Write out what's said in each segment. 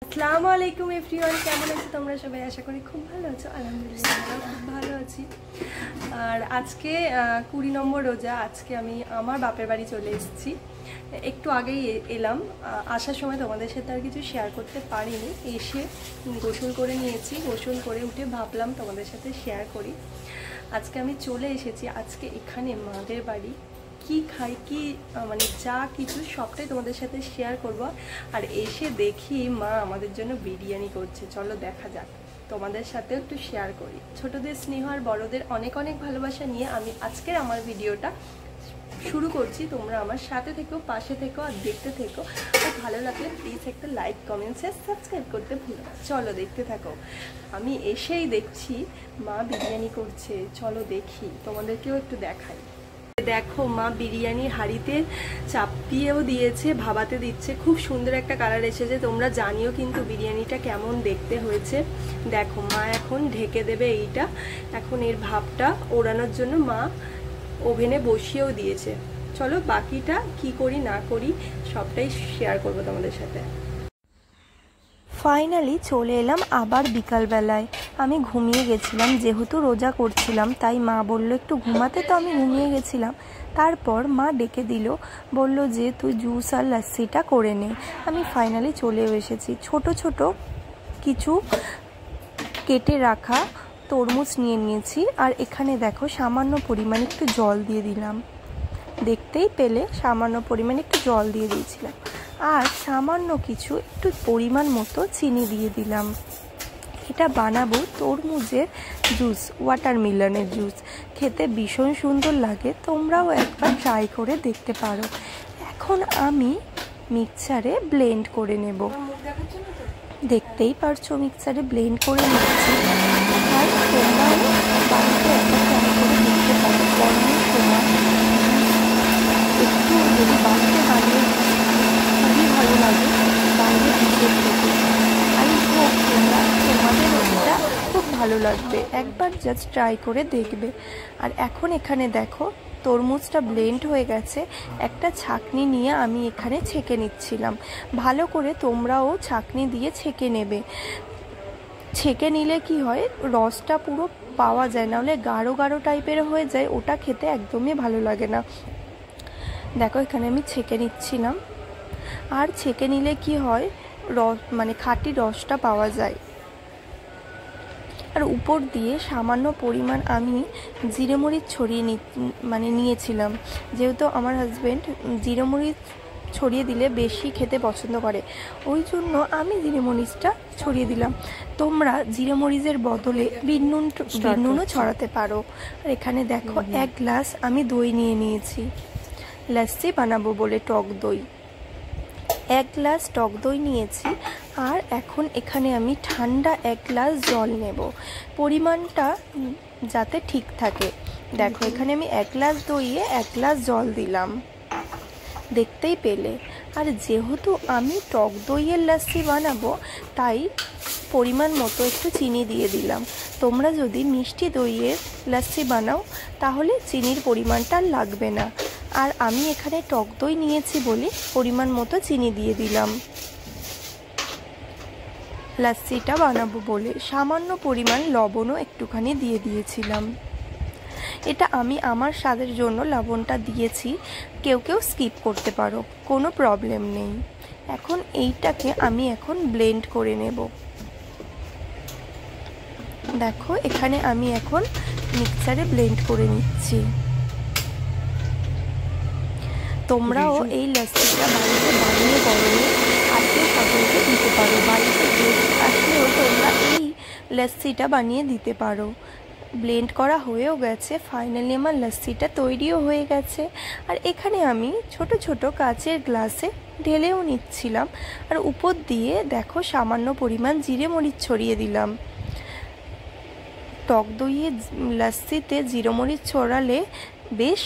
আসসালামু আলাইকুম এভরিওয়ান, কেমন আছো তোমরা সবাই? আশা করি খুব ভালো আছো। আলহামদুলিল্লাহ আমরা খুব ভালো আছি। আর আজকে 20 নম্বর রোজা। আজকে আমি আমার বাপের বাড়ি চলে এসেছি। একটু আগেই এলাম। আসার সময় তোমাদের সাথে আর কিছু শেয়ার করতে পারিনি। এসে গোসল করে নিয়েছি, গোসল করে উঠে ভাবলাম তোমাদের সাথে শেয়ার করি। আজকে আমি চলে এসেছি আজকে এখানে মাদের বাড়ি। কি খাই কি মানে যা কিছু সবটাই তোমাদের সাথে শেয়ার করব। আর এসে দেখি মা আমাদের জন্য বিরিয়ানি করছে। চলো দেখা যাক, তোমাদের সাথেও একটু শেয়ার করি। ছোটদের স্নেহ আর বড়দের অনেক অনেক ভালোবাসা নিয়ে আমি আজকের আমার ভিডিওটা শুরু করছি। তোমরা আমার সাথে থেকো, পাশে থেকো আর দেখতে থেকো। আর ভালো লাগলে প্লিজ একটা লাইক, কমেন্ট, শেয়ার, সাবস্ক্রাইব করতে ভুলো না। চলো দেখতে থাকো। আমি এসেই দেখছি মা বিরিয়ানি করছে। চলো দেখি, তোমাদেরকেও একটু দেখাই। দেখো মা বিরিয়ানি হাঁড়িতে চাপিয়েও দিয়েছে, ভাবাতে দিচ্ছে। খুব সুন্দর একটা কালার এসেছে। তোমরা জানিও কিন্তু বিরিয়ানিটা কেমন দেখতে হয়েছে। দেখো মা এখন ঢেকে দেবে এইটা। এখন এর ভাবটা ওড়ানোর জন্য মা ওভেনে বসিয়েও দিয়েছে। চলো বাকিটা কি করি না করি সবটাই শেয়ার করবো তোমাদের সাথে। ফাইনালি চলে এলাম আবার বিকালবেলায়। আমি ঘুমিয়ে গেছিলাম, যেহেতু রোজা করছিলাম তাই মা বলল একটু ঘুমাতে, তো আমি ঘুমিয়ে গেছিলাম। তারপর মা ডেকে দিল, বলল যে তুই জুস আর লাস্সিটা করে নে। আমি ফাইনালি চলেও এসেছি। ছোট ছোট কিছু কেটে রাখা তরমুজ নিয়ে নিয়েছি। আর এখানে দেখো সামান্য পরিমাণে একটু জল দিয়ে দিলাম। দেখতেই পেলে সামান্য পরিমাণে একটু জল দিয়ে দিয়েছিলাম। আর সামান্য কিছু একটু পরিমাণ মতো চিনি দিয়ে দিলাম। এটা বানাবো তরমুজের জুস, ওয়াটারমেলনের জুস। খেতে ভীষণ সুন্দর লাগে, তোমরাও একবার ট্রাই করে দেখতে পারো। এখন আমি মিক্সারে ব্লেন্ড করে নেব। দেখতেই পারছো মিক্সারে ব্লেন্ড করে নিচ্ছি। আর তোমরাও বাড়িতে একবার ট্রাই করে দেখতে পারো। গরমের সময় একটু যদি বাড়িতে বানিয়ে খুবই ভালো লাগে বাইরে ভিজে খেতে। আমি হোক তোমাদের ওটা খুব ভালো লাগবে, একবার জাস্ট ট্রাই করে দেখবে। আর এখন এখানে দেখো তরমুজটা ব্লেন্ড হয়ে গেছে। একটা ছাঁকনি নিয়ে আমি এখানে ছেঁকে নিচ্ছিলাম। ভালো করে তোমরাও ছাঁকনি দিয়ে ছেঁকে নেবে। ছেঁকে নিলে কি হয়, রসটা পুরো পাওয়া যায়, নাহলে গাঢ় গাঢ় টাইপের হয়ে যায়, ওটা খেতে একদমই ভালো লাগে না। দেখো এখানে আমি ছেঁকে নিচ্ছিলাম। আর ছেঁকে নিলে কি হয়, রস মানে খাঁটি রসটা পাওয়া যায়। আর উপর দিয়ে সামান্য পরিমাণ আমি জিরে মরিচ ছড়িয়ে নিয়েছিলাম। যেহেতু আমার হাজব্যান্ড জিরে মরিচ ছড়িয়ে দিলে বেশি খেতে পছন্দ করে, ওই জন্য আমি জিরে মরিচটা ছড়িয়ে দিলাম। তোমরা জিরে মরিচের বদলে বিট নুনও ছড়াতে পারো। আর এখানে দেখো 1 গ্লাস আমি দই নিয়ে নিয়েছি। লাস্সি বানাবো বলে টক দই, 1 গ্লাস টক দই নিয়েছি। আর এখন এখানে আমি ঠান্ডা 1 গ্লাস জল নেব, পরিমাণটা যাতে ঠিক থাকে। দেখো এখানে আমি 1 গ্লাস দইয়ে 1 গ্লাস জল দিলাম, দেখতেই পেলে। আর যেহেতু আমি টক দইয়ের লাস্সি বানাবো তাই পরিমাণ মতো একটু চিনি দিয়ে দিলাম। তোমরা যদি মিষ্টি দইয়ের লাস্সি বানাও তাহলে চিনির পরিমাণটা লাগবে না। আর আমি এখানে টক দই নিয়েছি বলে পরিমাণ মতো চিনি দিয়ে দিলাম। লাস্সিটা বানাবো বলে সামান্য পরিমাণ লবণও একটুখানি দিয়ে দিয়েছিলাম। এটা আমি আমার স্বাদের জন্য লবণটা দিয়েছি, কেউ কেউ স্কিপ করতে পারো, কোনো প্রবলেম নেই। এখন এইটাকে আমি এখন ব্লেন্ড করে নেব। দেখো এখানে আমি এখন মিক্সারে ব্লেন্ড করে নিচ্ছি। তোমরাও এই লাস্সিটা বাড়িতে বানিয়ে গরমে আত্মীয় স্বজনকে দিতে পারো। বাড়িতে গেস্ট আসলেও তোমরা এই লাস্সিটা বানিয়ে দিতে পারো। ব্লেন্ড করা হয়েও গেছে। ফাইনালি আমার লাস্সিটা তৈরিও হয়ে গেছে। আর এখানে আমি ছোট ছোট কাচের গ্লাসে ঢেলেও নিচ্ছিলাম। আর উপর দিয়ে দেখো সামান্য পরিমাণ জিরে মরিচ ছড়িয়ে দিলাম। টক দইয়ে লাস্সিতে জিরে মরিচ ছড়ালে বেশ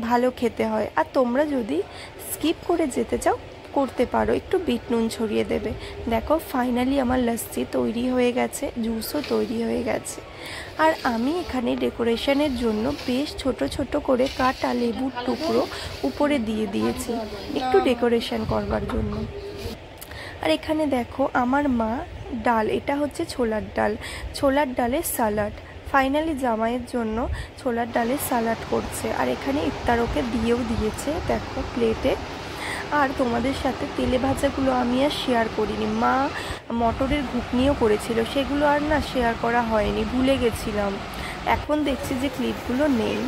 ভালো খেতে হয়। আর তোমরা যদি স্কিপ করে যেতে চাও করতে পারো, একটু বিট নুন ছড়িয়ে দেবে। দেখো ফাইনালি আমার লাস্সি তৈরি হয়ে গেছে, জুসও তৈরি হয়ে গেছে। আর আমি এখানে ডেকোরেশনের জন্য বেশ ছোট ছোট করে কাটা লেবুর টুকরো উপরে দিয়ে দিয়েছি একটু ডেকোরেশন করবার জন্য। আর এখানে দেখো আমার মা ডাল, এটা হচ্ছে ছোলার ডাল, ছোলার ডালের সালাড, ফাইনালি জামাইয়ের জন্য ছোলার ডালের সালাড করছে। আর এখানে ইফতারকে দিয়েও দিয়েছে দেখো প্লেটে। আর তোমাদের সাথে তেলে ভাজাগুলো আমি আর শেয়ার করিনি, মা মটরের ঘুগনিও করেছিল, সেগুলো আর না শেয়ার করা হয়নি, ভুলে গেছিলাম। এখন দেখছি যে ক্লিপগুলো নেই।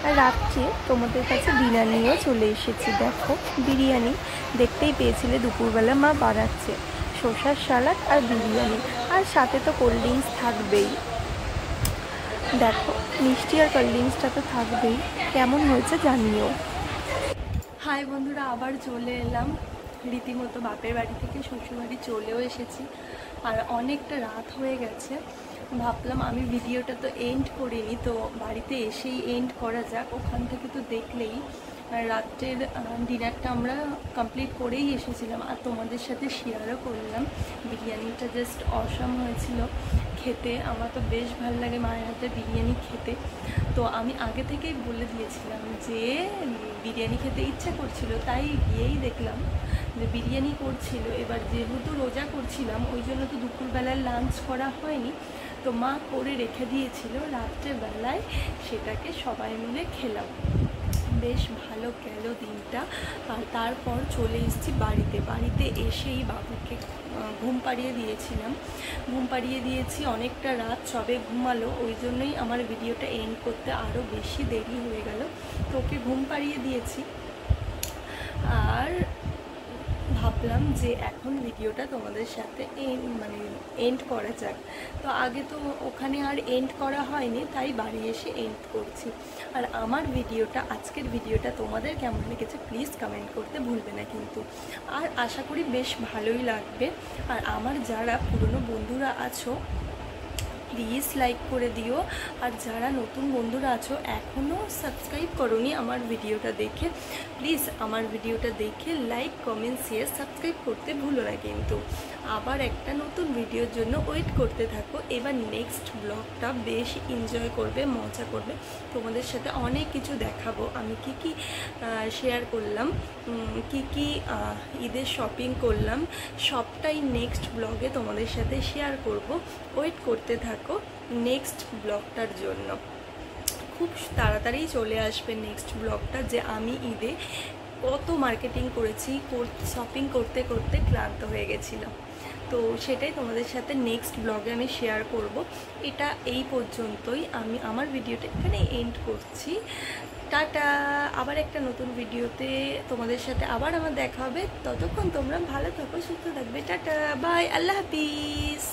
আর রাত্রে তোমাদের কাছে ডিনার নিয়েও চলে এসেছি। দেখো বিরিয়ানি, দেখতেই পেয়েছিলে দুপুরবেলা মা বানাচ্ছে, শসার সালাড আর বিরিয়ানি, আর সাথে তো কোল্ড ড্রিঙ্কস থাকবেই। দেখো মিষ্টি আর কোল্ড ড্রিঙ্কসটা তো থাকবেই। কেমন হয়েছে জানিও। হাই বন্ধুরা, আবার চলে এলাম রীতিমতো বাপের বাড়ি থেকে শ্বশুরবাড়ি চলেও এসেছি। আর অনেকটা রাত হয়ে গেছে, ভাবলাম আমি ভিডিওটা তো এন্ড করিনি, তো বাড়িতে এসেই এন্ড করা যাক। ওখান থেকে তো দেখলেই রাত্রের ডিনারটা আমরা কমপ্লিট করেই এসেছিলাম, আর তোমাদের সাথে শেয়ারও করলাম। বিরিয়ানিটা জাস্ট অসাম হয়েছিল খেতে, আমার তো বেশ ভালো লাগে মায়ের হাতে বিরিয়ানি খেতে। তো আমি আগে থেকেই বলে দিয়েছিলাম যে বিরিয়ানি খেতে ইচ্ছা করছিল, তাই গিয়েই দেখলাম যে বিরিয়ানি করছিল। এবার যেহেতু রোজা করছিলাম ওই জন্য তো দুপুরবেলায় লাঞ্চ করা হয়নি, তো মা করে রেখে দিয়েছিল, রাত্রেবেলায় সেটাকে সবাই মিলে খেলাম। বেশ ভালো গেল দিনটা। আর তারপর চলে এসেছি বাড়িতে এসেই বাবুকে ঘুম পাড়িয়ে দিয়েছিলাম, ঘুম পাড়িয়ে দিয়েছি, অনেকটা রাত সবে ঘুমালো, ওই জন্যই আমার ভিডিওটা এন্ড করতে আরও বেশি দেরি হয়ে গেল। তো ওকে ঘুম পাড়িয়ে দিয়েছি, আর ভাবলাম যে এখন ভিডিওটা তোমাদের সাথে এন্ড করা যাক। তো আগে তো ওখানে আর এন্ড করা হয়নি, তাই বাড়ি এসে এন্ড করছি। আর আমার ভিডিওটা, আজকের ভিডিওটা তোমাদের কেমন লেগেছে প্লিজ কমেন্ট করতে ভুলবে না কিন্তু। আর আশা করি বেশ ভালোই লাগবে। আর আমার যারা পুরনো বন্ধুরা আছো প্লিজ লাইক করে দিও, আর যারা নতুন বন্ধুরা আছো এখনও সাবস্ক্রাইব করোনি আমার ভিডিওটা দেখে, প্লিজ আমার ভিডিওটা দেখে লাইক কমেন্ট শেয়ার সাবস্ক্রাইব করতে ভুলো না কিন্তু। আবার একটা নতুন ভিডিওর জন্য ওয়েট করতে থাকো। এবার নেক্সট ব্লগটা বেশ এনজয় করবে, মজা করবে, তোমাদের সাথে অনেক কিছু দেখাবো। আমি কি কি শেয়ার করলাম, কি কি ঈদের শপিং করলাম, সবটাই নেক্সট ব্লগে তোমাদের সাথে শেয়ার করব। ওয়েট করতে থাকো নেক্সট ব্লগটার জন্য। খুব তাড়াতাড়ি চলে আসবে নেক্সট ব্লগটা, যে আমি ঈদে কত মার্কেটিং করেছি, শপিং করতে করতে ক্লান্ত হয়ে গেছিলাম। তো সেটাই তোমাদের সাথে নেক্সট ব্লগে আমি শেয়ার করব। এটা এই পর্যন্তই, আমি আমার ভিডিওটা এখানে এন্ড করছি। টাটা, আবার একটা নতুন ভিডিওতে তোমাদের সাথে আবার আমার দেখা হবে। ততক্ষণ তোমরা ভালো থাকো, সুস্থ থাকবে। টাটা, বাই, আল্লাহ হাফিজ।